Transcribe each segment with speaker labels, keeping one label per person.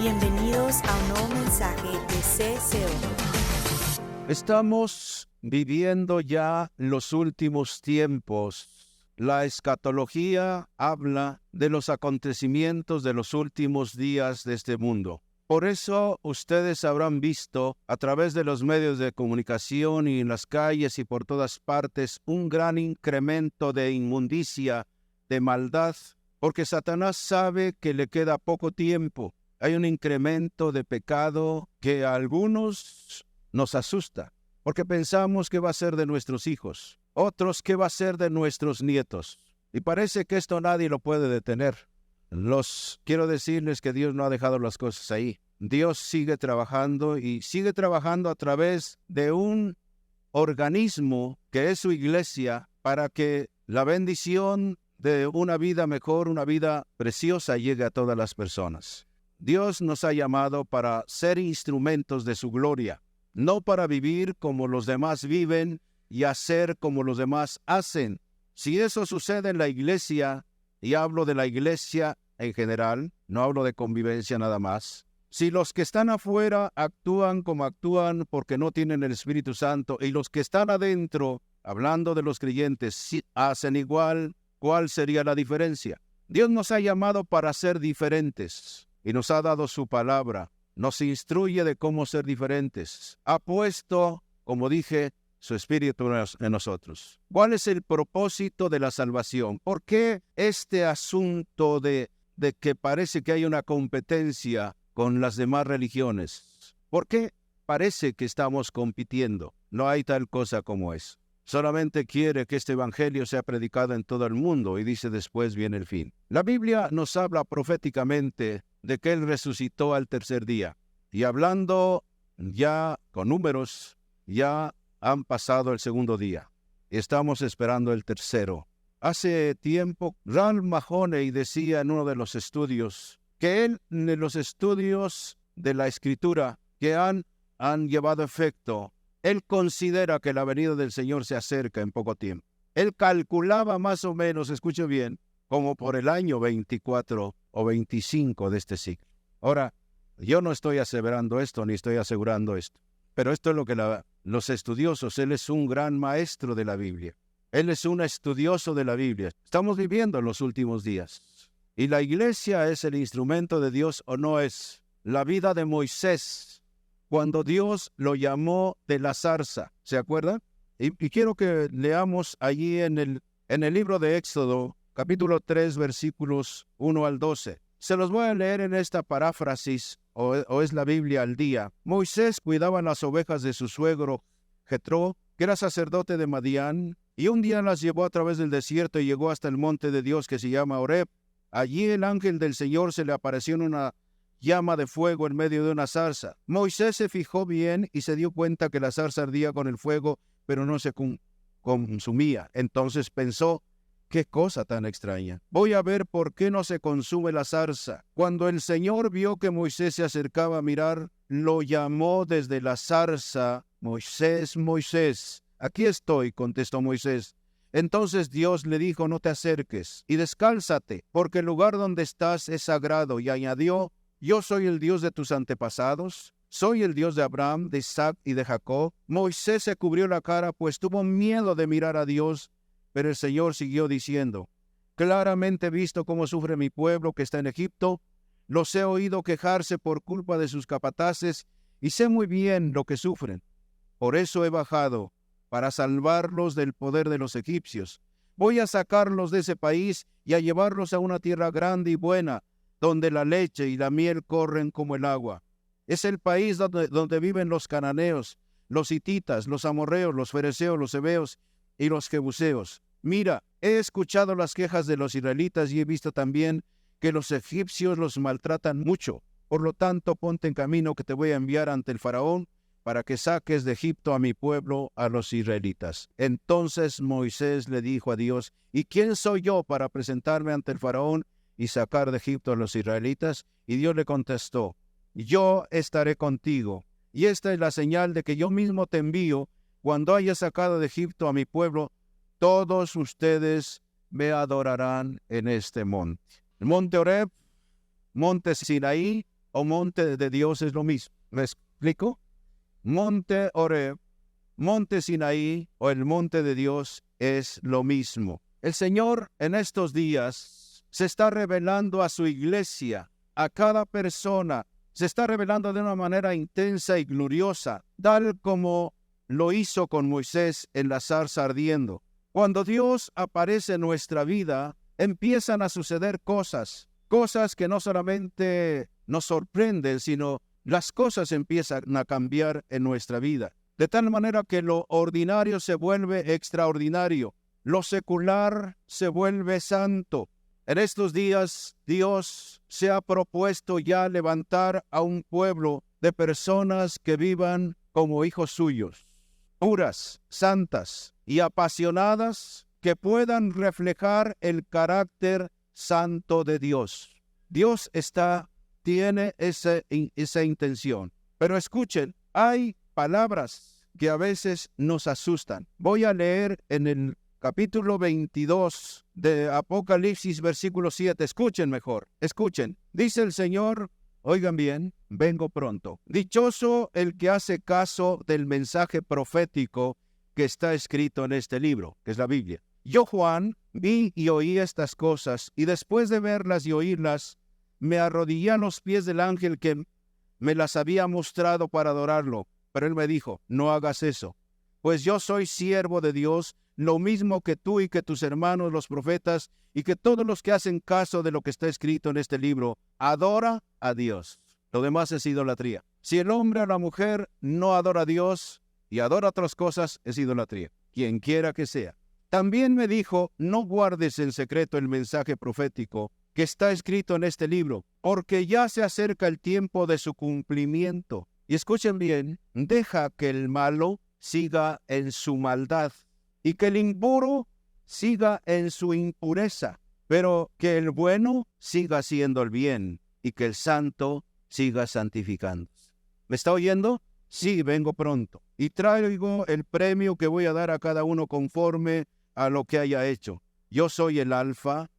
Speaker 1: Bienvenidos a un nuevo mensaje de CCO.
Speaker 2: Estamos viviendo ya los últimos tiempos. La escatología habla de los acontecimientos de los últimos días de este mundo. Por eso ustedes habrán visto a través de los medios de comunicación y en las calles y por todas partes un gran incremento de inmundicia, de maldad, porque Satanás sabe que le queda poco tiempo. Hay un incremento de pecado que a algunos nos asusta, porque pensamos que va a ser de nuestros hijos, otros que va a ser de nuestros nietos. Y parece que esto nadie lo puede detener. Quiero decirles que Dios no ha dejado las cosas ahí. Dios sigue trabajando y sigue trabajando a través de un organismo que es su iglesia para que la bendición de una vida mejor, una vida preciosa llegue a todas las personas. Dios nos ha llamado para ser instrumentos de su gloria, no para vivir como los demás viven y hacer como los demás hacen. Si eso sucede en la iglesia, y hablo de la iglesia en general, no hablo de convivencia nada más. Si los que están afuera actúan como actúan porque no tienen el Espíritu Santo, y los que están adentro, hablando de los creyentes, si hacen igual, ¿cuál sería la diferencia? Dios nos ha llamado para ser diferentes y nos ha dado su palabra. Nos instruye de cómo ser diferentes. Ha puesto, como dije, su Espíritu en nosotros. ¿Cuál es el propósito de la salvación? ¿Por qué este asunto de que parece que hay una competencia con las demás religiones? ¿Por qué parece que estamos compitiendo? No hay tal cosa como eso. Solamente quiere que este evangelio sea predicado en todo el mundo y dice después viene el fin. La Biblia nos habla proféticamente de que Él resucitó al tercer día. Y hablando ya con números, ya han pasado el segundo día. Estamos esperando el tercero. Hace tiempo, Ralph Mahoney decía en uno de los estudios que él, en los estudios de la Escritura que han llevado efecto, él considera que la venida del Señor se acerca en poco tiempo. Él calculaba más o menos, escuche bien, como por el año 24 o 25 de este siglo. Ahora, yo no estoy aseverando esto, ni estoy asegurando esto, pero esto es lo que los estudiosos, él es un gran maestro de la Biblia. Él es un estudioso de la Biblia. Estamos viviendo en los últimos días. ¿Y la iglesia es el instrumento de Dios o no es? La vida de Moisés, cuando Dios lo llamó de la zarza, ¿se acuerdan? Y quiero que leamos allí en el libro de Éxodo, capítulo 3, versículos 1 al 12. Se los voy a leer en esta paráfrasis, o es la Biblia al día. Moisés cuidaba las ovejas de su suegro Jetro, que era sacerdote de Madián, y un día las llevó a través del desierto y llegó hasta el monte de Dios que se llama Horeb. Allí el ángel del Señor se le apareció en una llama de fuego en medio de una zarza. Moisés se fijó bien y se dio cuenta que la zarza ardía con el fuego, pero no se consumía. Entonces pensó, ¡qué cosa tan extraña! Voy a ver por qué no se consume la zarza. Cuando el Señor vio que Moisés se acercaba a mirar, lo llamó desde la zarza, Moisés, Moisés. Aquí estoy, contestó Moisés. Entonces Dios le dijo, no te acerques y descálzate, porque el lugar donde estás es sagrado. Y añadió, yo soy el Dios de tus antepasados, soy el Dios de Abraham, de Isaac y de Jacob. Moisés se cubrió la cara, pues tuvo miedo de mirar a Dios. Pero el Señor siguió diciendo, claramente he visto cómo sufre mi pueblo que está en Egipto, los he oído quejarse por culpa de sus capataces y sé muy bien lo que sufren. Por eso he bajado, para salvarlos del poder de los egipcios. Voy a sacarlos de ese país y a llevarlos a una tierra grande y buena, donde la leche y la miel corren como el agua. Es el país donde viven los cananeos, los hititas, los amorreos, los fereceos, los heveos y los jebuseos. Mira, he escuchado las quejas de los israelitas y he visto también que los egipcios los maltratan mucho. Por lo tanto, ponte en camino que te voy a enviar ante el faraón para que saques de Egipto a mi pueblo, a los israelitas. Entonces Moisés le dijo a Dios, ¿y quién soy yo para presentarme ante el faraón y sacar de Egipto a los israelitas? Y Dios le contestó, yo estaré contigo, y esta es la señal de que yo mismo te envío. Cuando haya sacado de Egipto a mi pueblo, todos ustedes me adorarán en este monte. El monte Horeb, monte Sinaí, o monte de Dios es lo mismo. ¿Me explico? Monte Oreb, monte Sinaí o el monte de Dios es lo mismo. El Señor en estos días se está revelando a su iglesia, a cada persona. Se está revelando de una manera intensa y gloriosa, tal como lo hizo con Moisés en la zarza ardiendo. Cuando Dios aparece en nuestra vida, empiezan a suceder cosas que no solamente nos sorprenden, sino las cosas empiezan a cambiar en nuestra vida. De tal manera que lo ordinario se vuelve extraordinario, lo secular se vuelve santo. En estos días, Dios se ha propuesto ya levantar a un pueblo de personas que vivan como hijos suyos, puras, santas y apasionadas, que puedan reflejar el carácter santo de Dios. Dios tiene esa intención. Pero escuchen, hay palabras que a veces nos asustan. Voy a leer en el capítulo 22 de Apocalipsis, versículo 7. Escuchen mejor, escuchen. Dice el Señor, oigan bien, vengo pronto. Dichoso el que hace caso del mensaje profético que está escrito en este libro, que es la Biblia. Yo, Juan, vi y oí estas cosas, y después de verlas y oírlas, me arrodillé a los pies del ángel que me las había mostrado para adorarlo. Pero él me dijo, no hagas eso, pues yo soy siervo de Dios, lo mismo que tú y que tus hermanos los profetas, y que todos los que hacen caso de lo que está escrito en este libro. Adora a Dios. Lo demás es idolatría. Si el hombre o la mujer no adora a Dios y adora otras cosas, es idolatría, quien quiera que sea. También me dijo, no guardes en secreto el mensaje profético que está escrito en este libro, porque ya se acerca el tiempo de su cumplimiento. Y escuchen bien, deja que el malo siga en su maldad y que el impuro siga en su impureza, pero que el bueno siga haciendo el bien y que el santo siga santificándose. ¿Me está oyendo? Sí, vengo pronto y traigo el premio que voy a dar a cada uno conforme a lo que haya hecho. Yo soy el Alfa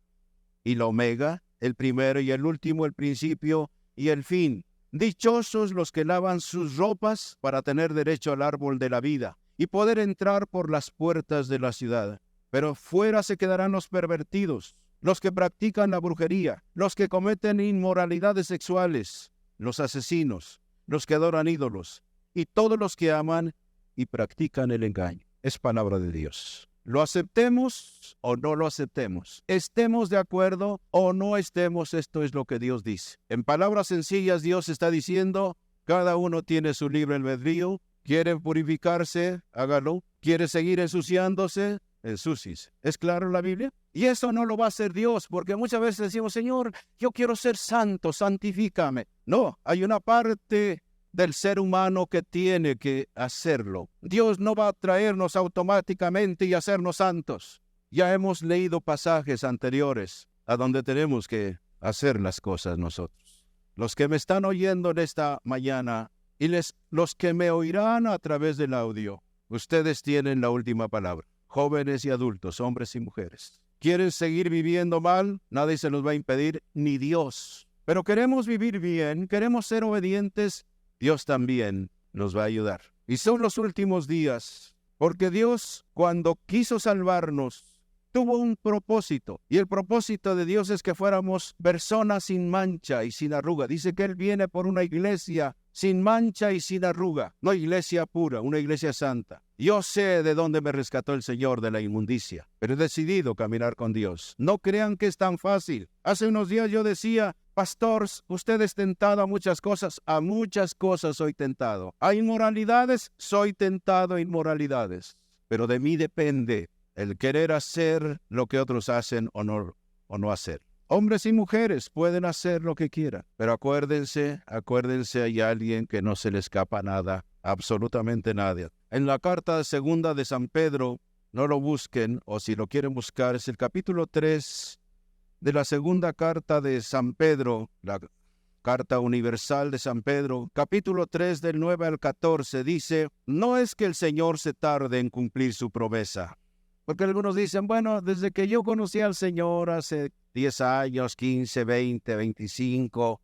Speaker 2: y la Omega, el primero y el último, el principio y el fin. Dichosos los que lavan sus ropas para tener derecho al árbol de la vida y poder entrar por las puertas de la ciudad. Pero fuera se quedarán los pervertidos, los que practican la brujería, los que cometen inmoralidades sexuales, los asesinos, los que adoran ídolos y todos los que aman y practican el engaño. Es palabra de Dios. Lo aceptemos o no lo aceptemos, estemos de acuerdo o no estemos, esto es lo que Dios dice. En palabras sencillas, Dios está diciendo, cada uno tiene su libre albedrío. ¿Quiere purificarse? Hágalo. ¿Quiere seguir ensuciándose? Ensúciese. ¿Es claro la Biblia? Y eso no lo va a hacer Dios, porque muchas veces decimos, Señor, yo quiero ser santo, santifícame. No, hay una parte del ser humano que tiene que hacerlo. Dios no va a traernos automáticamente y hacernos santos. Ya hemos leído pasajes anteriores a donde tenemos que hacer las cosas nosotros. Los que me están oyendo en esta mañana y los que me oirán a través del audio, ustedes tienen la última palabra. Jóvenes y adultos, hombres y mujeres. ¿Quieren seguir viviendo mal? Nadie se los va a impedir, ni Dios. Pero queremos vivir bien, queremos ser obedientes. Dios también nos va a ayudar. Y son los últimos días, porque Dios, cuando quiso salvarnos, tuvo un propósito. Y el propósito de Dios es que fuéramos personas sin mancha y sin arruga. Dice que Él viene por una iglesia sin mancha y sin arruga. No iglesia pura, una iglesia santa. Yo sé de dónde me rescató el Señor de la inmundicia, pero he decidido caminar con Dios. No crean que es tan fácil. Hace unos días yo decía, pastor, usted es tentado a muchas cosas soy tentado. A inmoralidades, soy tentado a inmoralidades. Pero de mí depende el querer hacer lo que otros hacen o no hacer. Hombres y mujeres pueden hacer lo que quieran, pero acuérdense, hay alguien que no se le escapa nada, absolutamente nada. En la carta segunda de San Pedro, no lo busquen, o si lo quieren buscar, es el capítulo 3 de la segunda carta de San Pedro, la carta universal de San Pedro, capítulo 3 del 9 al 14, dice, no es que el Señor se tarde en cumplir su promesa. Porque algunos dicen, bueno, desde que yo conocí al Señor hace 10 años, 15, 20, 25,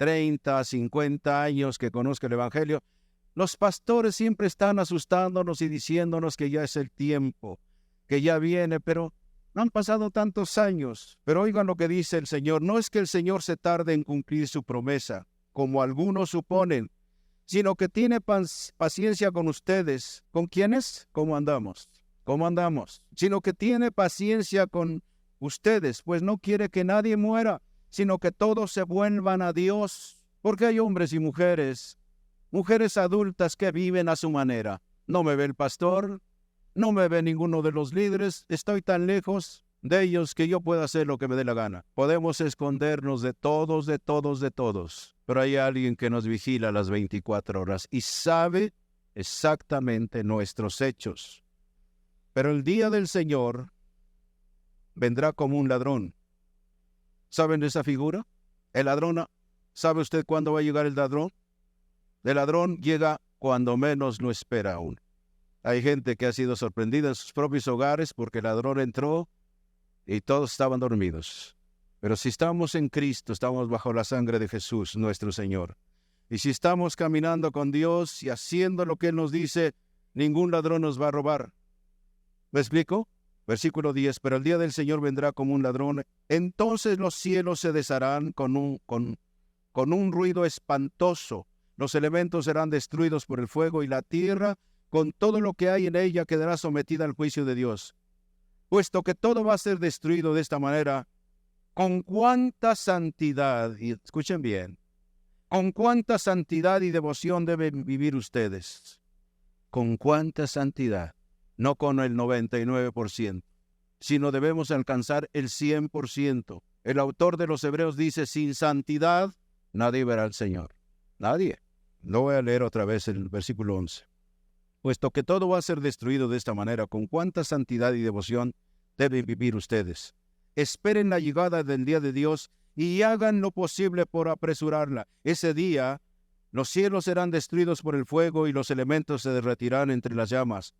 Speaker 2: 30, 50 años que conozco el Evangelio, los pastores siempre están asustándonos y diciéndonos que ya es el tiempo, que ya viene, pero no han pasado tantos años. Pero oigan lo que dice el Señor. No es que el Señor se tarde en cumplir su promesa, como algunos suponen, sino que tiene paciencia con ustedes. ¿Con quiénes? ¿Cómo andamos? ¿Cómo andamos? Sino que tiene paciencia con ustedes, pues no quiere que nadie muera, sino que todos se vuelvan a Dios. Porque hay hombres y mujeres adultas que viven a su manera. No me ve el pastor, no me ve ninguno de los líderes, estoy tan lejos de ellos que yo puedo hacer lo que me dé la gana. Podemos escondernos de todos, pero hay alguien que nos vigila las 24 horas y sabe exactamente nuestros hechos. Pero el día del Señor vendrá como un ladrón. ¿Saben de esa figura? El ladrón, ¿sabe usted cuándo va a llegar el ladrón? El ladrón llega cuando menos lo espera aún. Hay gente que ha sido sorprendida en sus propios hogares porque el ladrón entró y todos estaban dormidos. Pero si estamos en Cristo, estamos bajo la sangre de Jesús, nuestro Señor. Y si estamos caminando con Dios y haciendo lo que Él nos dice, ningún ladrón nos va a robar. ¿Me explico? Versículo 10, pero el día del Señor vendrá como un ladrón. Entonces los cielos se desharán con un ruido espantoso. Los elementos serán destruidos por el fuego y la tierra, con todo lo que hay en ella, quedará sometida al juicio de Dios. Puesto que todo va a ser destruido de esta manera, ¿con cuánta santidad, y escuchen bien, con cuánta santidad y devoción deben vivir ustedes? ¿Con cuánta santidad? No con el 99%, sino debemos alcanzar el 100%. El autor de los Hebreos dice, sin santidad nadie verá al Señor. Nadie. No voy a leer otra vez el versículo 11. Puesto que todo va a ser destruido de esta manera, ¿con cuánta santidad y devoción deben vivir ustedes? Esperen la llegada del día de Dios y hagan lo posible por apresurarla. Ese día, los cielos serán destruidos por el fuego y los elementos se derretirán entre las llamas.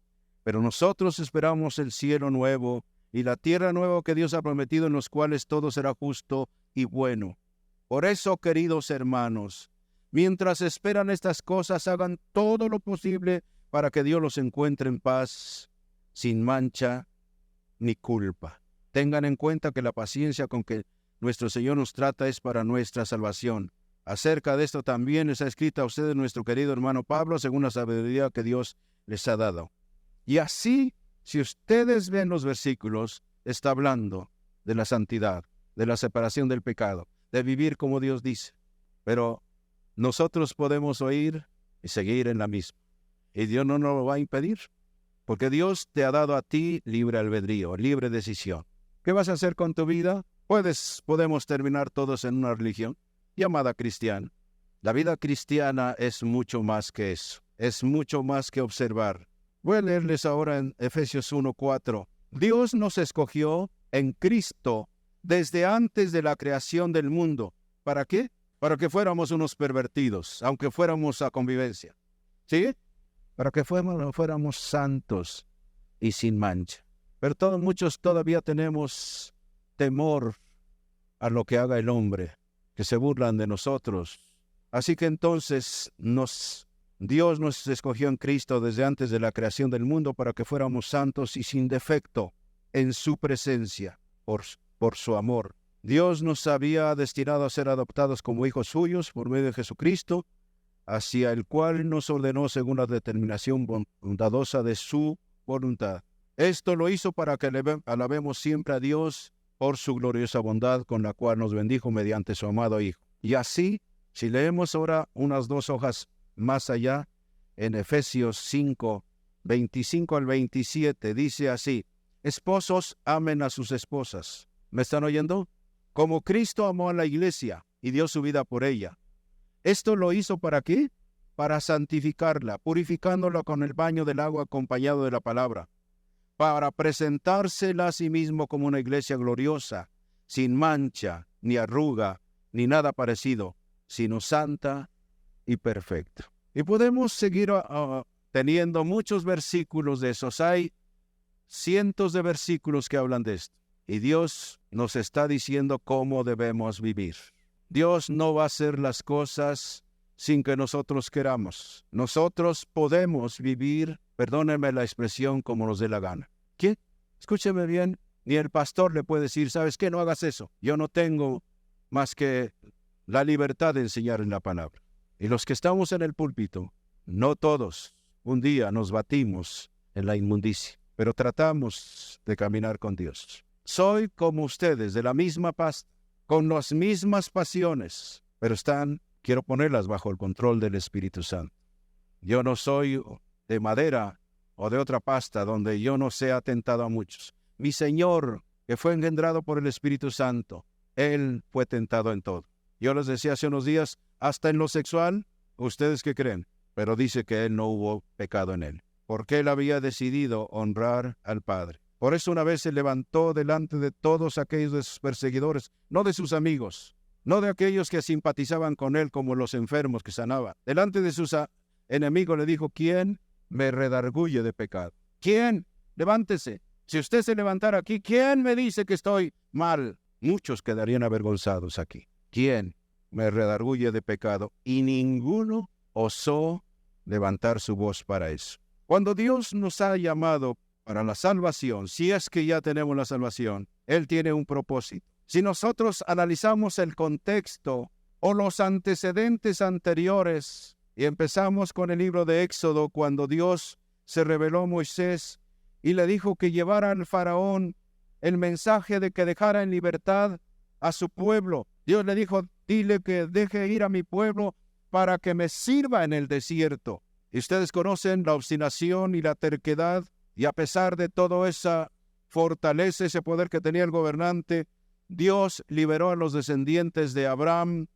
Speaker 2: Pero nosotros esperamos el cielo nuevo y la tierra nueva que Dios ha prometido, en los cuales todo será justo y bueno. Por eso, queridos hermanos, mientras esperan estas cosas, hagan todo lo posible para que Dios los encuentre en paz, sin mancha ni culpa. Tengan en cuenta que la paciencia con que nuestro Señor nos trata es para nuestra salvación. Acerca de esto también les ha escrito a ustedes nuestro querido hermano Pablo, según la sabiduría que Dios les ha dado. Y así, si ustedes ven los versículos, está hablando de la santidad, de la separación del pecado, de vivir como Dios dice. Pero nosotros podemos oír y seguir en la misma. Y Dios no nos lo va a impedir, porque Dios te ha dado a ti libre albedrío, libre decisión. ¿Qué vas a hacer con tu vida? Podemos terminar todos en una religión llamada cristiana. La vida cristiana es mucho más que eso, es mucho más que observar. Voy a leerles ahora en Efesios 1:4. Dios nos escogió en Cristo desde antes de la creación del mundo. ¿Para qué? Para que fuéramos unos pervertidos, aunque fuéramos a convivencia. ¿Sí? Para que fuéramos santos y sin mancha. Pero muchos todavía tenemos temor a lo que haga el hombre, que se burlan de nosotros. Así que entonces Dios nos escogió en Cristo desde antes de la creación del mundo para que fuéramos santos y sin defecto en su presencia, por su amor. Dios nos había destinado a ser adoptados como hijos suyos por medio de Jesucristo, hacia el cual nos ordenó según la determinación bondadosa de su voluntad. Esto lo hizo para que alabemos siempre a Dios por su gloriosa bondad con la cual nos bendijo mediante su amado Hijo. Y así, si leemos ahora unas 2 hojas más allá, en Efesios 5, 25 al 27, dice así: esposos, amen a sus esposas. ¿Me están oyendo? Como Cristo amó a la iglesia y dio su vida por ella. ¿Esto lo hizo para qué? Para santificarla, purificándola con el baño del agua acompañado de la palabra, para presentársela a sí mismo como una iglesia gloriosa, sin mancha, ni arruga, ni nada parecido, sino santa y perfecta. Y podemos seguir teniendo muchos versículos de esos. Hay cientos de versículos que hablan de esto. Y Dios nos está diciendo cómo debemos vivir. Dios no va a hacer las cosas sin que nosotros queramos. Nosotros podemos vivir, perdónenme la expresión, como nos dé la gana. ¿Qué? Escúcheme bien, ni el pastor le puede decir, ¿sabes qué? No hagas eso. Yo no tengo más que la libertad de enseñar en la palabra. Y los que estamos en el púlpito, no todos, un día nos batimos en la inmundicia, pero tratamos de caminar con Dios. Soy como ustedes, de la misma pasta, con las mismas pasiones, pero quiero ponerlas bajo el control del Espíritu Santo. Yo no soy de madera o de otra pasta donde yo no sea tentado a muchos. Mi Señor, que fue engendrado por el Espíritu Santo, Él fue tentado en todo. Yo les decía hace unos días, hasta en lo sexual, ¿ustedes qué creen? Pero dice que Él no hubo pecado en Él, porque Él había decidido honrar al Padre. Por eso una vez se levantó delante de todos aquellos de sus perseguidores, no de sus amigos, no de aquellos que simpatizaban con Él como los enfermos que sanaban. Delante de sus enemigos le dijo, ¿quién me redarguye de pecado? ¿Quién? Levántese. Si usted se levantara aquí, ¿quién me dice que estoy mal? Muchos quedarían avergonzados aquí. ¿Quién me redarguye de pecado? Y ninguno osó levantar su voz para eso. Cuando Dios nos ha llamado para la salvación, si es que ya tenemos la salvación, Él tiene un propósito. Si nosotros analizamos el contexto o los antecedentes anteriores y empezamos con el libro de Éxodo, cuando Dios se reveló a Moisés y le dijo que llevara al faraón el mensaje de que dejara en libertad a su pueblo. Dios le dijo, dile que deje ir a mi pueblo para que me sirva en el desierto. Y ustedes conocen la obstinación y la terquedad, y a pesar de toda esa fortaleza, ese poder que tenía el gobernante, Dios liberó a los descendientes de Abraham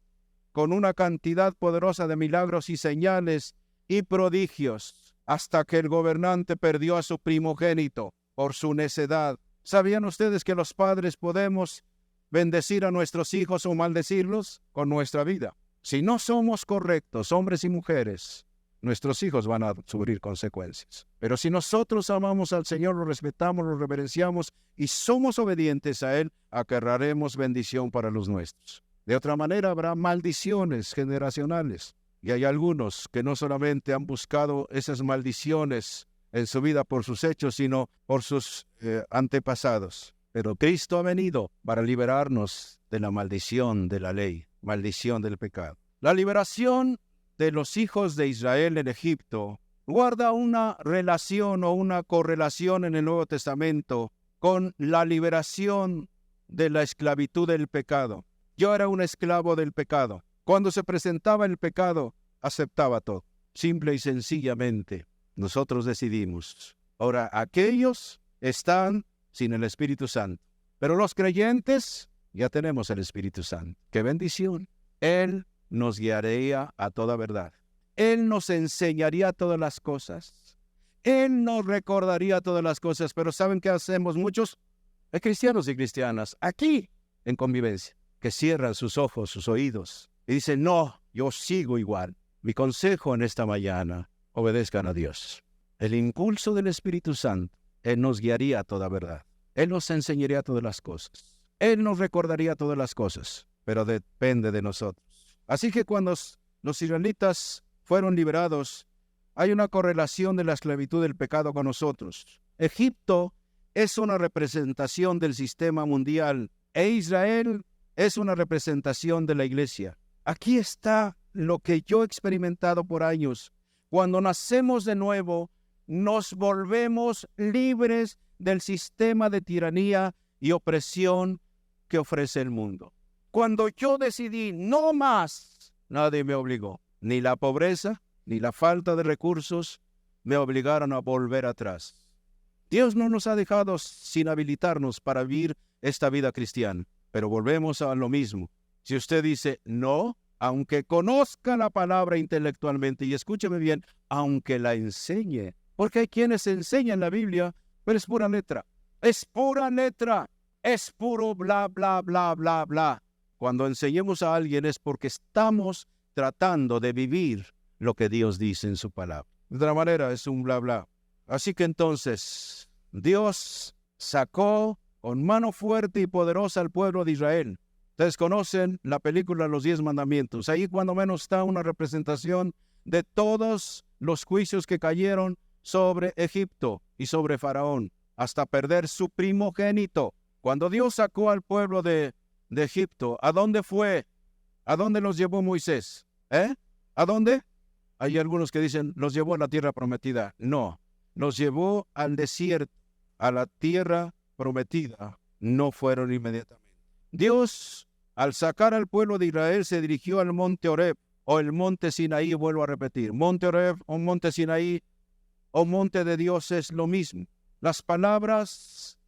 Speaker 2: con una cantidad poderosa de milagros y señales y prodigios, hasta que el gobernante perdió a su primogénito por su necedad. ¿Sabían ustedes que los padres podemos bendecir a nuestros hijos o maldecirlos con nuestra vida? Si no somos correctos, hombres y mujeres, nuestros hijos van a sufrir consecuencias. Pero si nosotros amamos al Señor, lo respetamos, lo reverenciamos y somos obedientes a Él, acarrearemos bendición para los nuestros. De otra manera, habrá maldiciones generacionales. Y hay algunos que no solamente han buscado esas maldiciones en su vida por sus hechos, sino por sus antepasados. Pero Cristo ha venido para liberarnos de la maldición de la ley, maldición del pecado. La liberación de los hijos de Israel en Egipto guarda una relación o una correlación en el Nuevo Testamento con la liberación de la esclavitud del pecado. Yo era un esclavo del pecado. Cuando se presentaba el pecado, aceptaba todo. Simple y sencillamente, nosotros decidimos. Ahora, aquellos están sin el Espíritu Santo, pero los creyentes ya tenemos el Espíritu Santo. ¡Qué bendición! Él nos guiaría a toda verdad. Él nos enseñaría todas las cosas. Él nos recordaría todas las cosas. Pero ¿saben qué hacemos muchos? Cristianos y cristianas, aquí en convivencia, que cierran sus ojos, sus oídos, y dicen, no, yo sigo igual. Mi consejo en esta mañana, obedezcan a Dios. El impulso del Espíritu Santo, Él nos guiaría a toda verdad. Él nos enseñaría todas las cosas. Él nos recordaría todas las cosas, pero depende de nosotros. Así que cuando los israelitas fueron liberados, hay una correlación de la esclavitud del pecado con nosotros. Egipto es una representación del sistema mundial e Israel es una representación de la iglesia. Aquí está lo que yo he experimentado por años. Cuando nacemos de nuevo, nos volvemos libres del sistema de tiranía y opresión que ofrece el mundo. Cuando yo decidí no más, nadie me obligó. Ni la pobreza, ni la falta de recursos me obligaron a volver atrás. Dios no nos ha dejado sin habilitarnos para vivir esta vida cristiana, pero volvemos a lo mismo. Si usted dice no, aunque conozca la palabra intelectualmente, y escúcheme bien, aunque la enseñe, porque hay quienes enseñan la Biblia, pero es pura letra, es pura letra, es puro bla, bla, bla, bla, bla. Cuando enseñemos a alguien es porque estamos tratando de vivir lo que Dios dice en su palabra. De otra manera es un bla, bla. Así que entonces Dios sacó con mano fuerte y poderosa al pueblo de Israel. Ustedes conocen la película Los 10 Mandamientos. Ahí cuando menos está una representación de todos los juicios que cayeron sobre Egipto y sobre Faraón, hasta perder su primogénito. Cuando Dios sacó al pueblo de Egipto, ¿a dónde fue? ¿A dónde los llevó Moisés? ¿A dónde? Hay algunos que dicen, los llevó a la tierra prometida. No, los llevó al desierto, a la tierra prometida. No fueron inmediatamente. Dios, al sacar al pueblo de Israel, se dirigió al monte Horeb, o el monte Sinaí, vuelvo a repetir. Monte Horeb o monte Sinaí o monte de Dios es lo mismo. Las palabras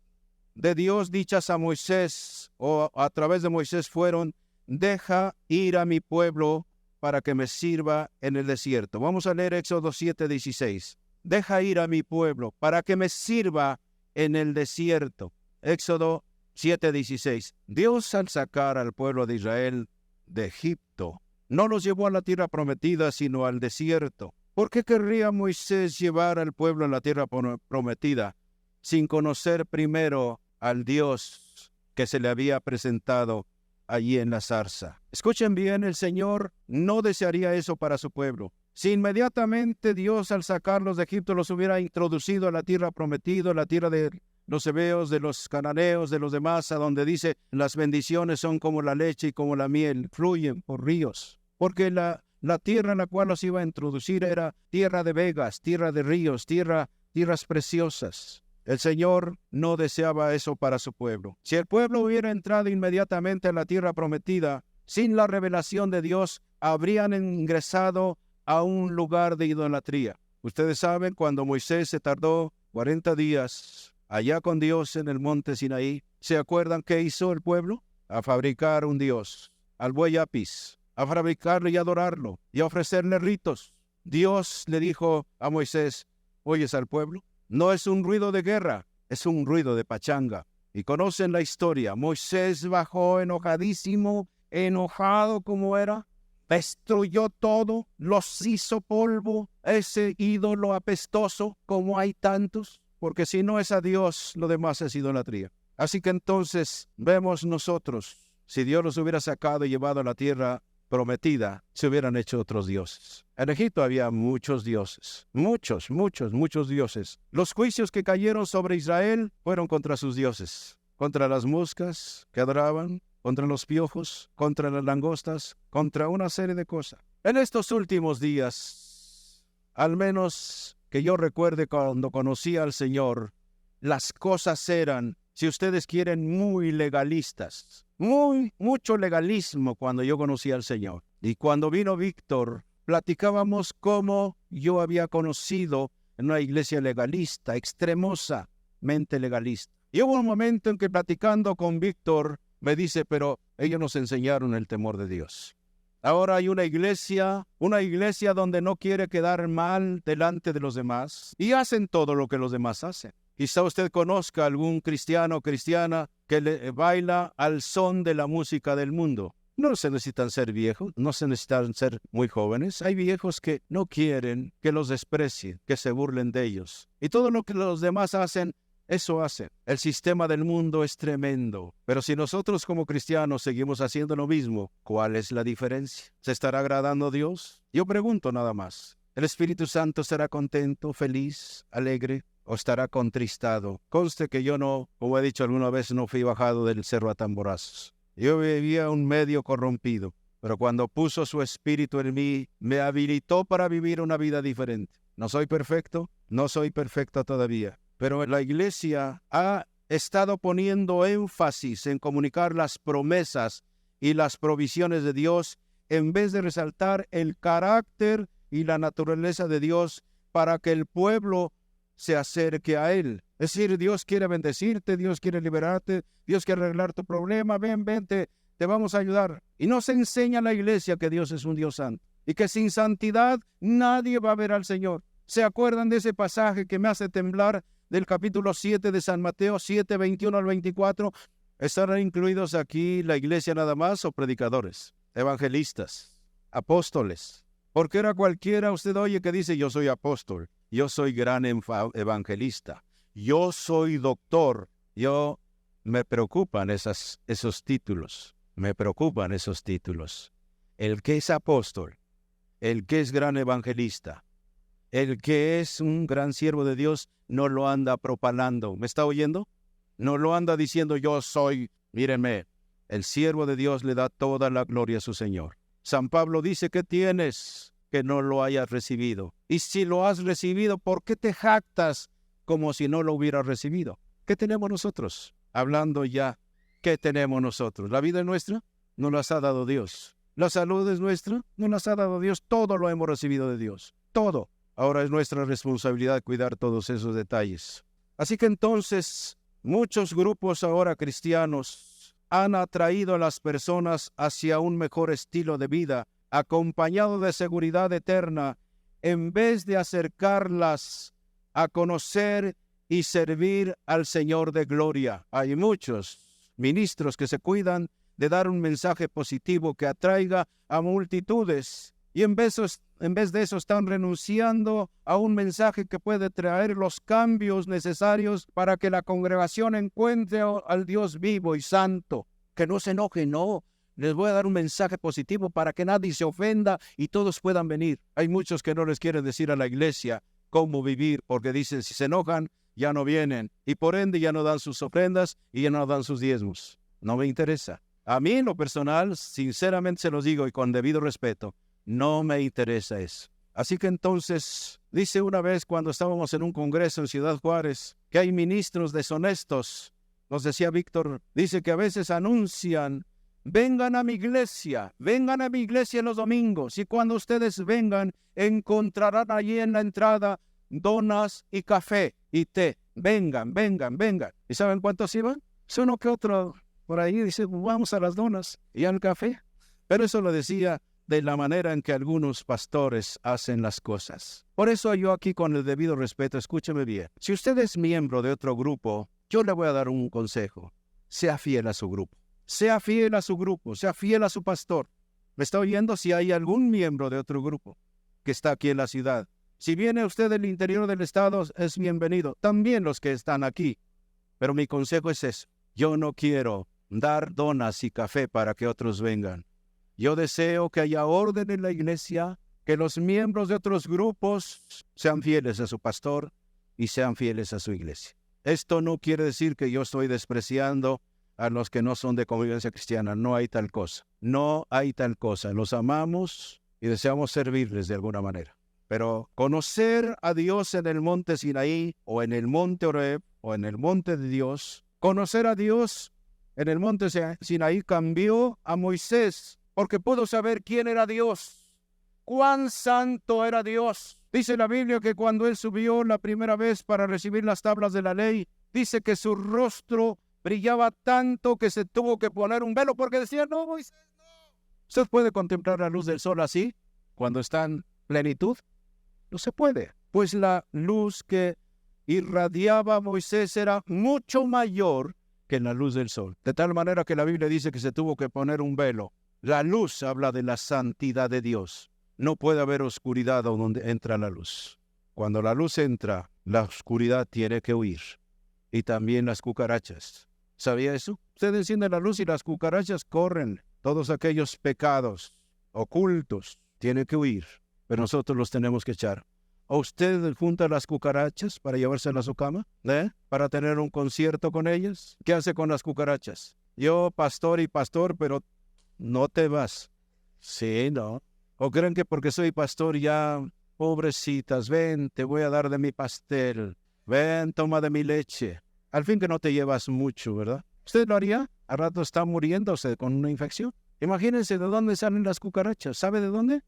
Speaker 2: de Dios dichas a Moisés o a través de Moisés fueron, deja ir a mi pueblo para que me sirva en el desierto. Vamos a leer Éxodo 7:16. Deja ir a mi pueblo para que me sirva en el desierto. Éxodo 7:16. Dios, al sacar al pueblo de Israel de Egipto, no los llevó a la tierra prometida, sino al desierto. ¿Por qué querría Moisés llevar al pueblo a la tierra prometida sin conocer primero al Dios que se le había presentado allí en la zarza? Escuchen bien, el Señor no desearía eso para su pueblo. Si inmediatamente Dios, al sacarlos de Egipto, los hubiera introducido a la tierra prometida, la tierra de los hebeos, de los cananeos, de los demás, a donde dice, las bendiciones son como la leche y como la miel, fluyen por ríos. Porque la tierra en la cual los iba a introducir era tierra de vegas, tierra de ríos, tierras preciosas. El Señor no deseaba eso para su pueblo. Si el pueblo hubiera entrado inmediatamente a la tierra prometida, sin la revelación de Dios, habrían ingresado a un lugar de idolatría. Ustedes saben, cuando Moisés se tardó 40 días allá con Dios en el monte Sinaí, ¿se acuerdan qué hizo el pueblo? A fabricar un Dios, al buey Apis, a fabricarlo y adorarlo, y a ofrecerle ritos. Dios le dijo a Moisés, ¿oyes al pueblo? No es un ruido de guerra, es un ruido de pachanga. Y conocen la historia. Moisés bajó enojadísimo, enojado como era, destruyó todo, los hizo polvo, ese ídolo apestoso, como hay tantos, porque si no es a Dios, lo demás es idolatría. Así que entonces vemos nosotros, si Dios los hubiera sacado y llevado a la tierra prometida, se hubieran hecho otros dioses. En Egipto había muchos dioses, muchos dioses. Los juicios que cayeron sobre Israel fueron contra sus dioses, contra las moscas que adoraban, contra los piojos, contra las langostas, contra una serie de cosas. En estos últimos días, al menos que yo recuerde cuando conocí al Señor, las cosas eran, si ustedes quieren, muy legalistas. Mucho legalismo cuando yo conocí al Señor. Y cuando vino Víctor, platicábamos cómo yo había conocido en una iglesia legalista, extremosamente legalista. Y hubo un momento en que platicando con Víctor, me dice, pero ellos nos enseñaron el temor de Dios. Ahora hay una iglesia donde no quiere quedar mal delante de los demás y hacen todo lo que los demás hacen. Quizá usted conozca algún cristiano o cristiana que le baila al son de la música del mundo. No se necesitan ser viejos, no se necesitan ser muy jóvenes. Hay viejos que no quieren que los desprecien, que se burlen de ellos. Y todo lo que los demás hacen, eso hacen. El sistema del mundo es tremendo. Pero si nosotros como cristianos seguimos haciendo lo mismo, ¿cuál es la diferencia? ¿Se estará agradando a Dios? Yo pregunto nada más. ¿El Espíritu Santo será contento, feliz, alegre? ¿O estará contristado? Conste que yo no, como he dicho alguna vez, no fui bajado del cerro a tamborazos. Yo vivía un medio corrompido, pero cuando puso su Espíritu en mí, me habilitó para vivir una vida diferente. ¿No soy perfecto? No soy perfecto todavía. Pero la iglesia ha estado poniendo énfasis en comunicar las promesas y las provisiones de Dios en vez de resaltar el carácter y la naturaleza de Dios para que el pueblo se acerque a Él. Es decir, Dios quiere bendecirte, Dios quiere liberarte, Dios quiere arreglar tu problema, ven, te vamos a ayudar. Y no se enseña a la iglesia que Dios es un Dios santo y que sin santidad nadie va a ver al Señor. ¿Se acuerdan de ese pasaje que me hace temblar del capítulo 7 de San Mateo, 7, 21 al 24? ¿Estarán incluidos aquí la iglesia nada más o predicadores, evangelistas, apóstoles? Porque era cualquiera, usted oye que dice, yo soy apóstol, yo soy gran evangelista, yo soy doctor. Me preocupan esos títulos. Me preocupan esos títulos. El que es apóstol, el que es gran evangelista, el que es un gran siervo de Dios, no lo anda propalando. ¿Me está oyendo? No lo anda diciendo yo soy, mírenme, el siervo de Dios le da toda la gloria a su Señor. San Pablo dice, ¿qué tienes que no lo hayas recibido? Y si lo has recibido, ¿por qué te jactas como si no lo hubieras recibido? ¿Qué tenemos nosotros? Hablando ya, ¿qué tenemos nosotros? ¿La vida es nuestra? Nos las ha dado Dios. ¿La salud es nuestra? Nos las ha dado Dios. Todo lo hemos recibido de Dios. Todo. Ahora es nuestra responsabilidad cuidar todos esos detalles. Así que entonces, muchos grupos ahora cristianos han atraído a las personas hacia un mejor estilo de vida, acompañado de seguridad eterna, en vez de acercarlas a conocer y servir al Señor de gloria. Hay muchos ministros que se cuidan de dar un mensaje positivo que atraiga a multitudes, y en vez de eso están renunciando a un mensaje que puede traer los cambios necesarios para que la congregación encuentre al Dios vivo y santo. Que no se enojen, no. Les voy a dar un mensaje positivo para que nadie se ofenda y todos puedan venir. Hay muchos que no les quieren decir a la iglesia cómo vivir, porque dicen si se enojan ya no vienen y por ende ya no dan sus ofrendas y ya no dan sus diezmos. No me interesa. A mí en lo personal, sinceramente se los digo y con debido respeto, no me interesa eso. Así que entonces, dice una vez cuando estábamos en un congreso en Ciudad Juárez, que hay ministros deshonestos. Nos decía Víctor, dice que a veces anuncian, vengan a mi iglesia los domingos, y cuando ustedes vengan, encontrarán allí en la entrada donas y café y té. Vengan. ¿Y saben cuántos iban? Es uno que otro por ahí dice, vamos a las donas y al café. Pero eso lo decía de la manera en que algunos pastores hacen las cosas. Por eso yo aquí, con el debido respeto, escúcheme bien. Si usted es miembro de otro grupo, yo le voy a dar un consejo. Sea fiel a su grupo. Sea fiel a su grupo. Sea fiel a su pastor. ¿Me está oyendo? Si hay algún miembro de otro grupo que está aquí en la ciudad. Si viene usted del interior del estado, es bienvenido. También los que están aquí. Pero mi consejo es eso. Yo no quiero dar donas y café para que otros vengan. Yo deseo que haya orden en la iglesia, que los miembros de otros grupos sean fieles a su pastor y sean fieles a su iglesia. Esto no quiere decir que yo estoy despreciando a los que no son de convivencia cristiana. No hay tal cosa. No hay tal cosa. Los amamos y deseamos servirles de alguna manera. Pero conocer a Dios en el monte Sinaí o en el monte Horeb o en el monte de Dios, conocer a Dios en el monte Sinaí cambió a Moisés, porque pudo saber quién era Dios, cuán santo era Dios. Dice la Biblia que cuando él subió la primera vez para recibir las tablas de la ley, dice que su rostro brillaba tanto que se tuvo que poner un velo, porque decía, no, Moisés, no. ¿Usted puede contemplar la luz del sol así, cuando está en plenitud? No se puede, pues la luz que irradiaba a Moisés era mucho mayor que la luz del sol. De tal manera que la Biblia dice que se tuvo que poner un velo. La luz habla de la santidad de Dios. No puede haber oscuridad donde entra la luz. Cuando la luz entra, la oscuridad tiene que huir. Y también las cucarachas. ¿Sabía eso? Usted enciende la luz y las cucarachas corren. Todos aquellos pecados ocultos tienen que huir. Pero nosotros los tenemos que echar. ¿O usted junta las cucarachas para llevárselas a su cama? ¿Para tener un concierto con ellas? ¿Qué hace con las cucarachas? Yo, pastor, pero no te vas. Sí, no. ¿O creen que porque soy pastor ya, pobrecitas, ven, te voy a dar de mi pastel. Ven, toma de mi leche. Al fin que no te llevas mucho, ¿verdad? ¿Usted lo haría? Al rato está muriéndose con una infección. Imagínense de dónde salen las cucarachas. ¿Sabe de dónde?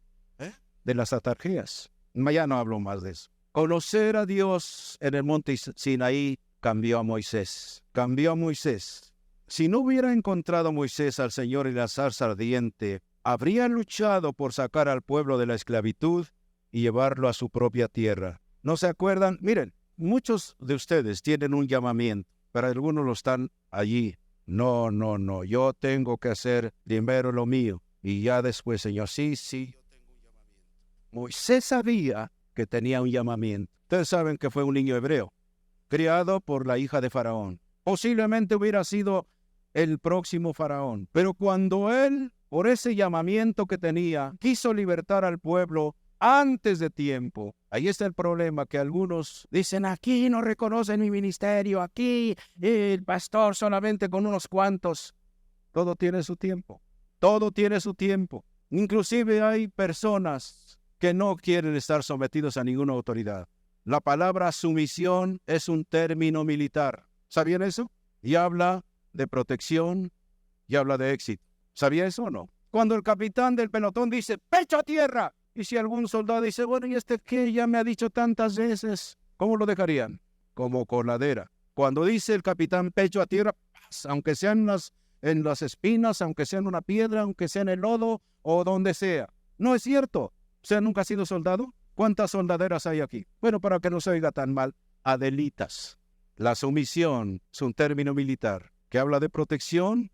Speaker 2: De las atarjías. Ya no hablo más de eso. Conocer a Dios en el monte Sinaí cambió a Moisés. Cambió a Moisés. Si no hubiera encontrado Moisés al Señor en la zarza ardiente, habría luchado por sacar al pueblo de la esclavitud y llevarlo a su propia tierra. ¿No se acuerdan? Miren, muchos de ustedes tienen un llamamiento, pero algunos lo están allí. No, yo tengo que hacer primero lo mío y ya después, Señor, sí, yo tengo un llamamiento. Moisés sabía que tenía un llamamiento. Ustedes saben que fue un niño hebreo, criado por la hija de Faraón. Posiblemente hubiera sido el próximo faraón. Pero cuando él, por ese llamamiento que tenía, quiso libertar al pueblo antes de tiempo, ahí está el problema, que algunos dicen, aquí no reconocen mi ministerio, aquí el pastor solamente con unos cuantos. Todo tiene su tiempo, todo tiene su tiempo. Inclusive hay personas que no quieren estar sometidos a ninguna autoridad. La palabra sumisión es un término militar. ¿Sabían eso? Y habla de protección y habla de éxito. ¿Sabía eso o no? Cuando el capitán del pelotón dice, pecho a tierra, y si algún soldado dice, bueno, ¿y este qué? Ya me ha dicho tantas veces. ¿Cómo lo dejarían? Como coladera. Cuando dice el capitán pecho a tierra, aunque sean en las espinas, aunque sea en una piedra, aunque sea en el lodo o donde sea. No es cierto. ¿Usted nunca ha sido soldado? ¿Cuántas soldaderas hay aquí? Bueno, para que no se oiga tan mal, Adelitas. La sumisión es un término militar que habla de protección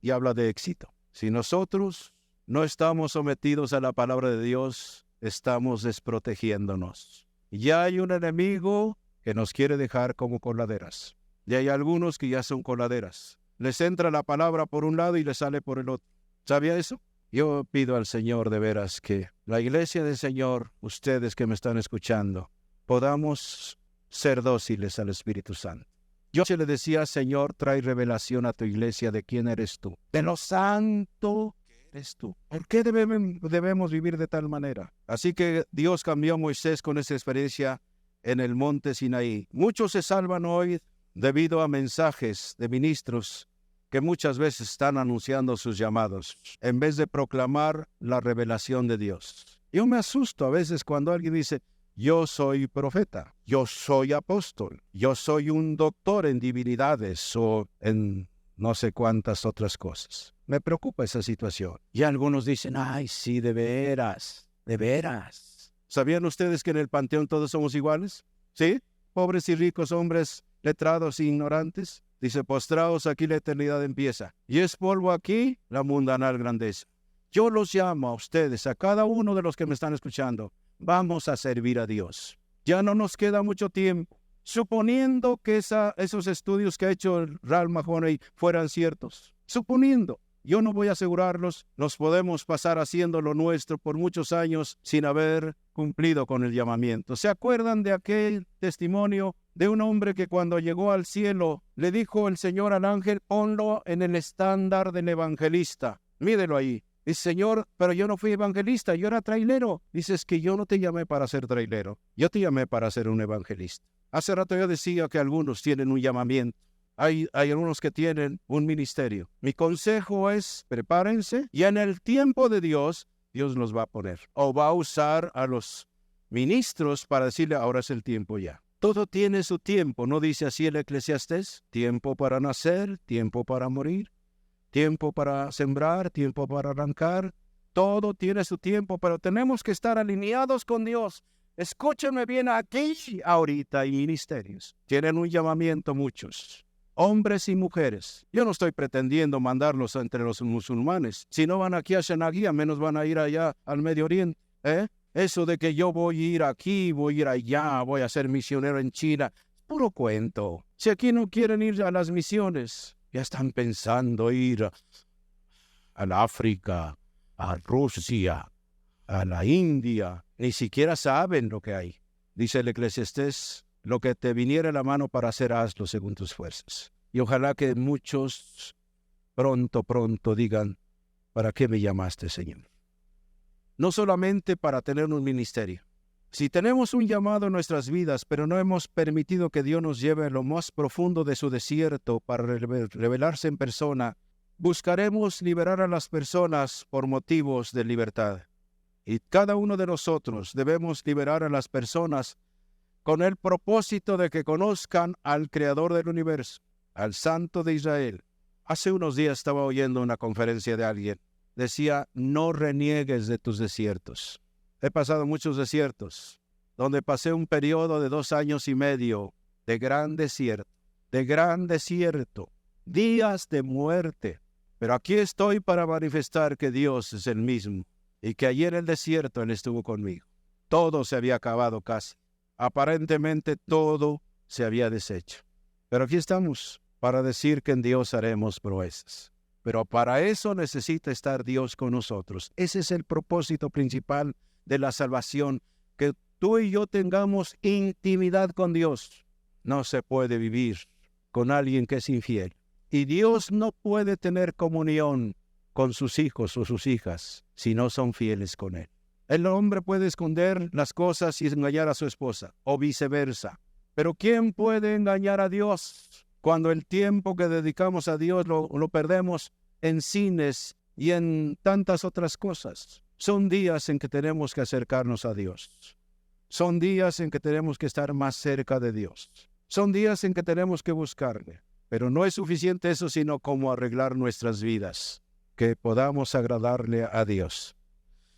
Speaker 2: y habla de éxito. Si nosotros no estamos sometidos a la palabra de Dios, estamos desprotegiéndonos. Ya hay un enemigo que nos quiere dejar como coladeras. Y hay algunos que ya son coladeras. Les entra la palabra por un lado y les sale por el otro. ¿Sabía eso? Yo pido al Señor de veras que la iglesia del Señor, ustedes que me están escuchando, podamos ser dóciles al Espíritu Santo. Yo se le decía, Señor, trae revelación a tu iglesia de quién eres tú, de lo santo que eres tú. ¿Por qué debemos vivir de tal manera? Así que Dios cambió a Moisés con esa experiencia en el monte Sinaí. Muchos se salvan hoy debido a mensajes de ministros que muchas veces están anunciando sus llamados, en vez de proclamar la revelación de Dios. Yo me asusto a veces cuando alguien dice, yo soy profeta, yo soy apóstol, yo soy un doctor en divinidades o en no sé cuántas otras cosas. Me preocupa esa situación. Y algunos dicen, ay, sí, de veras, de veras. ¿Sabían ustedes que en el panteón todos somos iguales? ¿Sí? Pobres y ricos, hombres letrados e ignorantes. Dice, postraos, aquí la eternidad empieza. Y es polvo aquí la mundanal grandeza. Yo los llamo a ustedes, a cada uno de los que me están escuchando. Vamos a servir a Dios. Ya no nos queda mucho tiempo. Suponiendo que esos estudios que ha hecho Ralph Mahoney fueran ciertos. Suponiendo. Yo no voy a asegurarlos. Nos podemos pasar haciendo lo nuestro por muchos años sin haber cumplido con el llamamiento. ¿Se acuerdan de aquel testimonio de un hombre que cuando llegó al cielo le dijo el Señor al ángel, ponlo en el estándar del evangelista? Mídelo ahí. Dice, Señor, pero yo no fui evangelista, yo era trailero. Dice, es que yo no te llamé para ser trailero, yo te llamé para ser un evangelista. Hace rato yo decía que algunos tienen un llamamiento. Hay algunos que tienen un ministerio. Mi consejo es, prepárense, y en el tiempo de Dios, Dios los va a poner. O va a usar a los ministros para decirle, ahora es el tiempo ya. Todo tiene su tiempo, ¿no dice así el Eclesiastés? Tiempo para nacer, tiempo para morir, tiempo para sembrar, tiempo para arrancar. Todo tiene su tiempo, pero tenemos que estar alineados con Dios. Escúchenme bien, aquí ahorita hay ministerios. Tienen un llamamiento muchos. Hombres y mujeres. Yo no estoy pretendiendo mandarlos entre los musulmanes. Si no van aquí a Shanagui, menos van a ir allá al Medio Oriente. Eso de que yo voy a ir aquí, voy a ir allá, voy a ser misionero en China, puro cuento. Si aquí no quieren ir a las misiones, ya están pensando ir a la África, a Rusia, a la India. Ni siquiera saben lo que hay. Dice el Eclesiastés, lo que te viniera a la mano para hacer, hazlo según tus fuerzas. Y ojalá que muchos pronto digan, ¿para qué me llamaste, Señor? No solamente para tener un ministerio. Si tenemos un llamado en nuestras vidas, pero no hemos permitido que Dios nos lleve a lo más profundo de su desierto para revelarse en persona, buscaremos liberar a las personas por motivos de libertad. Y cada uno de nosotros debemos liberar a las personas con el propósito de que conozcan al Creador del universo, al Santo de Israel. Hace unos días estaba oyendo una conferencia de alguien. Decía, no reniegues de tus desiertos. He pasado muchos desiertos, donde pasé un periodo de 2 años y medio de gran desierto, días de muerte. Pero aquí estoy para manifestar que Dios es el mismo y que allí en el desierto Él estuvo conmigo. Todo se había acabado casi. Aparentemente todo se había deshecho. Pero aquí estamos. para decir que en Dios haremos proezas. Pero para eso necesita estar Dios con nosotros. Ese es el propósito principal de la salvación, que tú y yo tengamos intimidad con Dios. No se puede vivir con alguien que es infiel. Y Dios no puede tener comunión con sus hijos o sus hijas si no son fieles con Él. El hombre puede esconder las cosas y engañar a su esposa, o viceversa. Pero ¿quién puede engañar a Dios cuando el tiempo que dedicamos a Dios lo perdemos en cines y en tantas otras cosas? Son días en que tenemos que acercarnos a Dios. Son días en que tenemos que estar más cerca de Dios. Son días en que tenemos que buscarle. Pero no es suficiente eso, sino como arreglar nuestras vidas, que podamos agradarle a Dios.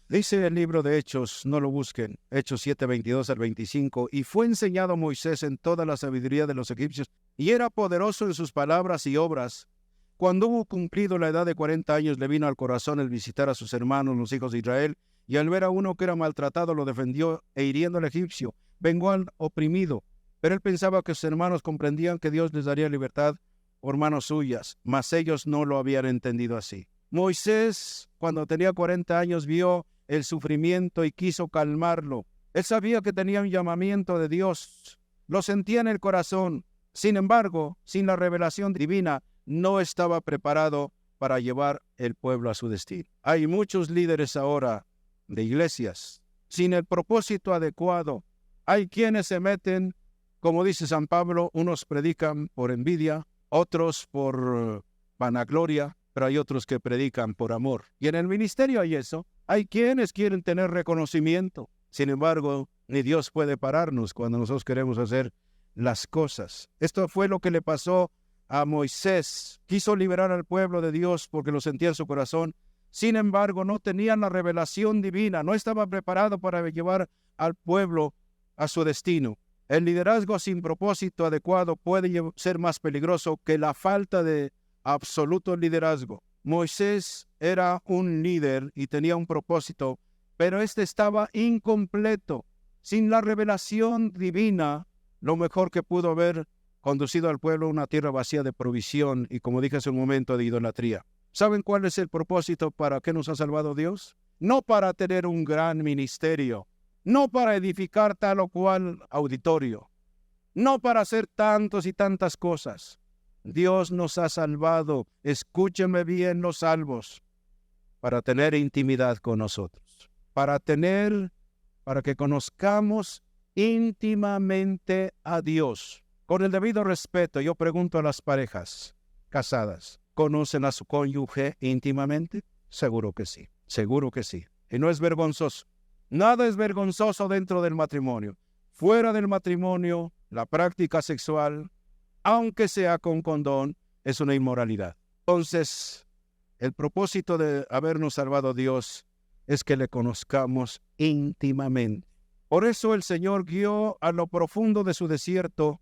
Speaker 2: Dice el libro de Hechos, no lo busquen, Hechos 7, 22 al 25, y fue enseñado Moisés en toda la sabiduría de los egipcios, y era poderoso en sus palabras y obras. Cuando hubo cumplido la edad de 40 años, le vino al corazón el visitar a sus hermanos, los hijos de Israel, y al ver a uno que era maltratado, lo defendió, e hiriendo al egipcio, vengó al oprimido. Pero él pensaba que sus hermanos comprendían que Dios les daría libertad por manos suyas, mas ellos no lo habían entendido así. Moisés, cuando tenía 40 años, vio el sufrimiento y quiso calmarlo. Él sabía que tenía un llamamiento de Dios, lo sentía en el corazón. Sin embargo, sin la revelación divina, no estaba preparado para llevar el pueblo a su destino. Hay muchos líderes ahora de iglesias sin el propósito adecuado. Hay quienes se meten, como dice San Pablo, unos predican por envidia, otros por vanagloria, pero hay otros que predican por amor. Y en el ministerio hay eso. Hay quienes quieren tener reconocimiento. Sin embargo, ni Dios puede pararnos cuando nosotros queremos hacer las cosas. Esto fue lo que le pasó a Moisés. Quiso liberar al pueblo de Dios porque lo sentía en su corazón. Sin embargo, no tenía la revelación divina. No estaba preparado para llevar al pueblo a su destino. El liderazgo sin propósito adecuado puede ser más peligroso que la falta de absoluto liderazgo. Moisés era un líder y tenía un propósito, pero este estaba incompleto. Sin la revelación divina, lo mejor que pudo haber conducido al pueblo a una tierra vacía de provisión y, como dije hace un momento, de idolatría. ¿Saben cuál es el propósito para qué nos ha salvado Dios? No para tener un gran ministerio, no para edificar tal o cual auditorio, no para hacer tantos y tantas cosas. Dios nos ha salvado, escúcheme bien los salvos, para tener intimidad con nosotros, para que conozcamos íntimamente a Dios. Con el debido respeto, yo pregunto a las parejas casadas, ¿conocen a su cónyuge íntimamente? Seguro que sí, seguro que sí. Y no es vergonzoso. Nada es vergonzoso dentro del matrimonio. Fuera del matrimonio, la práctica sexual, aunque sea con condón, es una inmoralidad. Entonces, el propósito de habernos salvado Dios es que le conozcamos íntimamente. Por eso el Señor guió a lo profundo de su desierto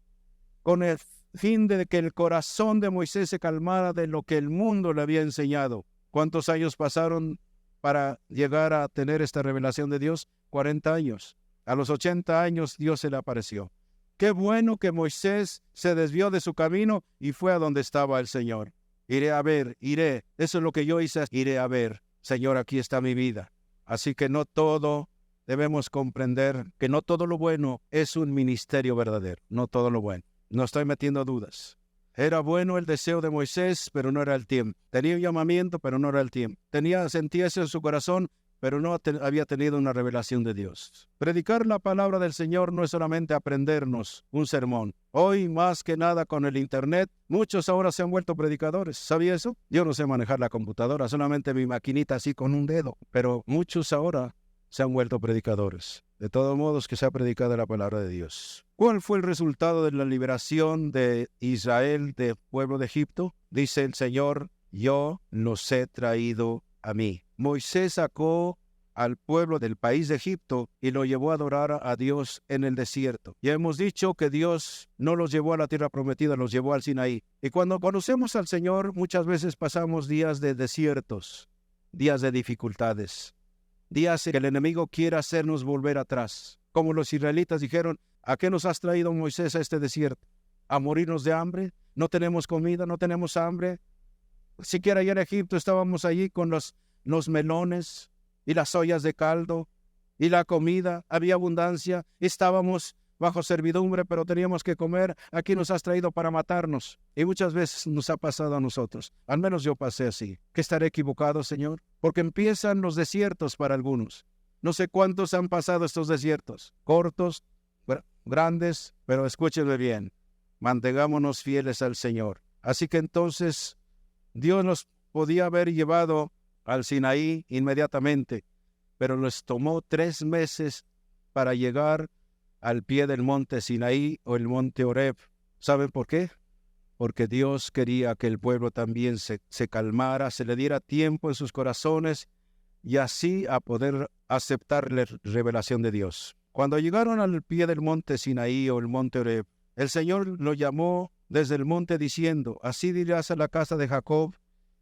Speaker 2: con el fin de que el corazón de Moisés se calmara de lo que el mundo le había enseñado. ¿Cuántos años pasaron para llegar a tener esta revelación de Dios? 40 años. A los 80 años Dios se le apareció. Qué bueno que Moisés se desvió de su camino y fue a donde estaba el Señor. Iré a ver, iré. Eso es lo que yo hice. Iré a ver. Señor, aquí está mi vida. Así que no todo, debemos comprender que no todo lo bueno es un ministerio verdadero. No todo lo bueno. No estoy metiendo dudas. Era bueno el deseo de Moisés, pero no era el tiempo. Tenía un llamamiento, pero no era el tiempo. Sentía eso en su corazón, pero no había tenido una revelación de Dios. Predicar la palabra del Señor no es solamente aprendernos un sermón. Hoy, más que nada con el Internet, muchos ahora se han vuelto predicadores. ¿Sabía eso? Yo no sé manejar la computadora, solamente mi maquinita así con un dedo. Pero muchos ahora se han vuelto predicadores. De todos modos, que se ha predicado la palabra de Dios. ¿Cuál fue el resultado de la liberación de Israel del pueblo de Egipto? Dice el Señor, yo los he traído a mí. Moisés sacó al pueblo del país de Egipto y lo llevó a adorar a Dios en el desierto. Ya hemos dicho que Dios no los llevó a la tierra prometida, los llevó al Sinaí. Y cuando conocemos al Señor, muchas veces pasamos días de desiertos, días de dificultades, días en que el enemigo quiere hacernos volver atrás. Como los israelitas dijeron, ¿a qué nos has traído, Moisés, a este desierto? a morirnos de hambre. No tenemos comida, no tenemos hambre. Siquiera allá en Egipto estábamos allí con los melones y las ollas de caldo y la comida. Había abundancia. Estábamos bajo servidumbre, pero teníamos que comer. Aquí nos has traído para matarnos. Y muchas veces nos ha pasado a nosotros. Al menos yo pasé así. ¿Que estaré equivocado, Señor? Porque empiezan los desiertos para algunos. No sé cuántos han pasado estos desiertos. Cortos, grandes, pero escúchenme bien. Mantengámonos fieles al Señor. Así que entonces Dios nos podía haber llevado al Sinaí inmediatamente, pero les tomó 3 meses para llegar al pie del monte Sinaí o el monte Horeb. ¿Saben por qué? Porque Dios quería que el pueblo también se calmara, se le diera tiempo en sus corazones y así a poder aceptar la revelación de Dios. Cuando llegaron al pie del monte Sinaí o el monte Horeb, el Señor lo llamó desde el monte diciendo: así dirás a la casa de Jacob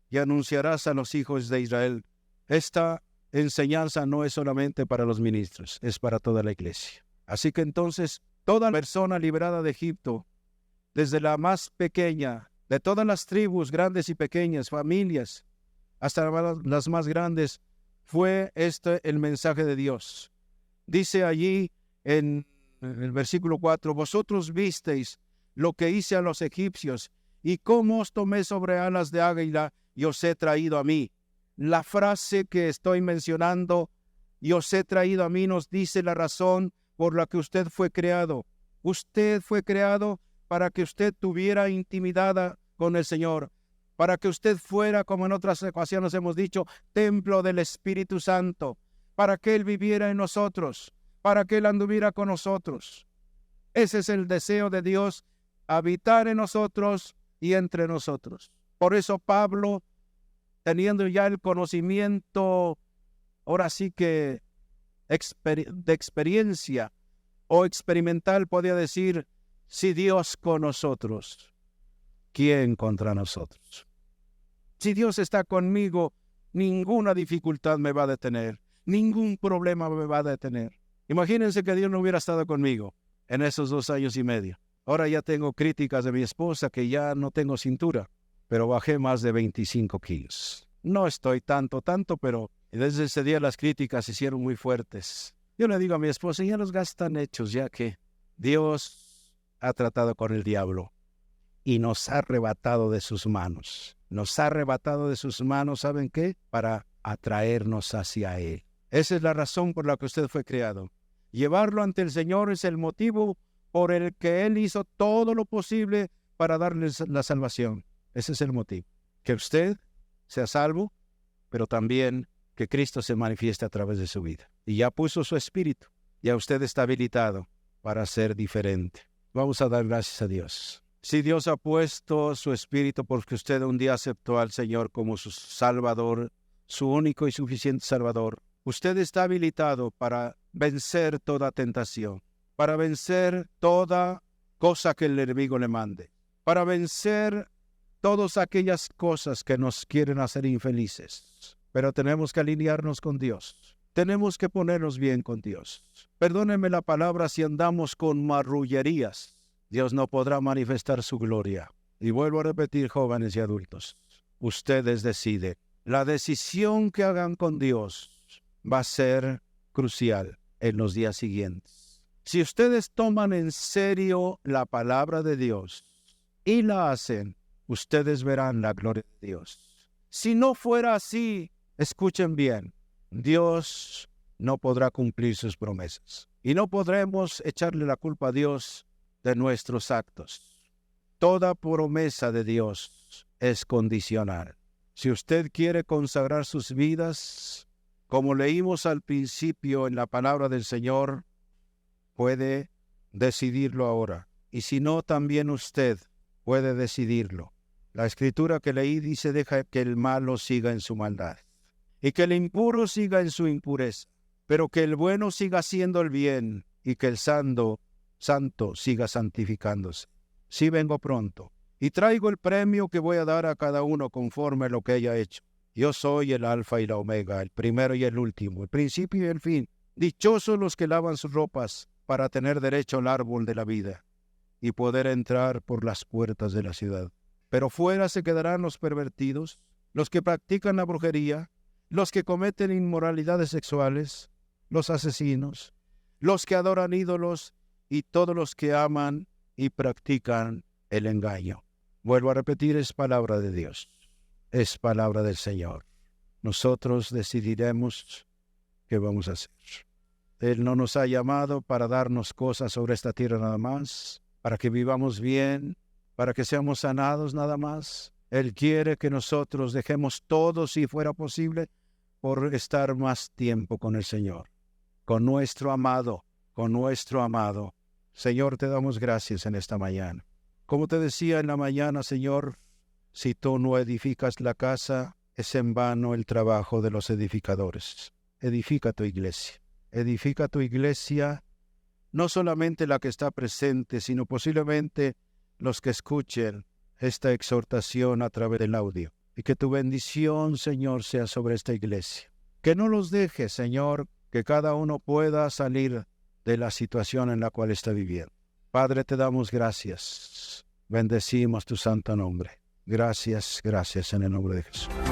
Speaker 2: y anunciarás a los hijos de Israel. Esta enseñanza no es solamente para los ministros, es para toda la iglesia. Así que entonces, toda persona liberada de Egipto, desde la más pequeña, de todas las tribus grandes y pequeñas, familias, hasta las más grandes, fue el mensaje de Dios. Dice allí en el versículo 4, vosotros visteis lo que hice a los egipcios y cómo os tomé sobre alas de águila y os he traído a mí. La frase que estoy mencionando, y os he traído a mí, nos dice la razón por la que usted fue creado. Usted fue creado para que usted tuviera intimidad con el Señor, para que usted fuera, como en otras ocasiones hemos dicho, templo del Espíritu Santo, para que Él viviera en nosotros, para que Él anduviera con nosotros. Ese es el deseo de Dios, habitar en nosotros y entre nosotros. Por eso Pablo, teniendo ya el conocimiento, ahora sí que de experiencia o experimental, podía decir: si Dios con nosotros, ¿quién contra nosotros? Si Dios está conmigo, ninguna dificultad me va a detener, ningún problema me va a detener. Imagínense que Dios no hubiera estado conmigo en esos 2 años y medio. Ahora ya tengo críticas de mi esposa que ya no tengo cintura, pero bajé más de 25 kilos. No estoy tanto, pero desde ese día las críticas se hicieron muy fuertes. Yo le digo a mi esposa: ya los gastan hechos, ya que Dios ha tratado con el diablo y nos ha arrebatado de sus manos. Nos ha arrebatado de sus manos, ¿saben qué? Para atraernos hacia Él. Esa es la razón por la que usted fue creado. Llevarlo ante el Señor es el motivo por el que Él hizo todo lo posible para darles la salvación. Ese es el motivo. Que usted sea salvo, pero también que Cristo se manifieste a través de su vida. Y ya puso su espíritu. Ya usted está habilitado para ser diferente. Vamos a dar gracias a Dios. Si Dios ha puesto su espíritu porque usted un día aceptó al Señor como su Salvador, su único y suficiente Salvador, usted está habilitado para vencer toda tentación, para vencer toda cosa que el enemigo le mande, para vencer todas aquellas cosas que nos quieren hacer infelices. Pero tenemos que alinearnos con Dios. Tenemos que ponernos bien con Dios. Perdónenme la palabra si andamos con marrullerías. Dios no podrá manifestar su gloria. Y vuelvo a repetir, jóvenes y adultos, ustedes deciden. La decisión que hagan con Dios va a ser crucial en los días siguientes. Si ustedes toman en serio la palabra de Dios y la hacen, ustedes verán la gloria de Dios. Si no fuera así, escuchen bien, Dios no podrá cumplir sus promesas. Y no podremos echarle la culpa a Dios de nuestros actos. Toda promesa de Dios es condicional. Si usted quiere consagrar sus vidas, como leímos al principio en la palabra del Señor, puede decidirlo ahora. Y si no, también usted puede decidirlo. La escritura que leí dice: deja que el malo siga en su maldad y que el impuro siga en su impureza, pero que el bueno siga haciendo el bien y que el santo siga santificándose. Sí, vengo pronto y traigo el premio que voy a dar a cada uno conforme a lo que haya hecho. Yo soy el alfa y la omega, el primero y el último, el principio y el fin. Dichosos los que lavan sus ropas para tener derecho al árbol de la vida y poder entrar por las puertas de la ciudad. Pero fuera se quedarán los pervertidos, los que practican la brujería, los que cometen inmoralidades sexuales, los asesinos, los que adoran ídolos y todos los que aman y practican el engaño. Vuelvo a repetir, es palabra de Dios, es palabra del Señor. Nosotros decidiremos qué vamos a hacer. Él no nos ha llamado para darnos cosas sobre esta tierra nada más, para que vivamos bien, para que seamos sanados nada más. Él quiere que nosotros dejemos todo, si fuera posible, por estar más tiempo con el Señor, con nuestro amado, con nuestro amado. Señor, te damos gracias en esta mañana. Como te decía en la mañana, Señor, si tú no edificas la casa, es en vano el trabajo de los edificadores. Edifica tu iglesia. Edifica tu iglesia, no solamente la que está presente, sino posiblemente los que escuchen esta exhortación a través del audio. Y que tu bendición, Señor, sea sobre esta iglesia. Que no los dejes, Señor, que cada uno pueda salir de la situación en la cual está viviendo. Padre, te damos gracias. Bendecimos tu santo nombre. Gracias, gracias en el nombre de Jesús.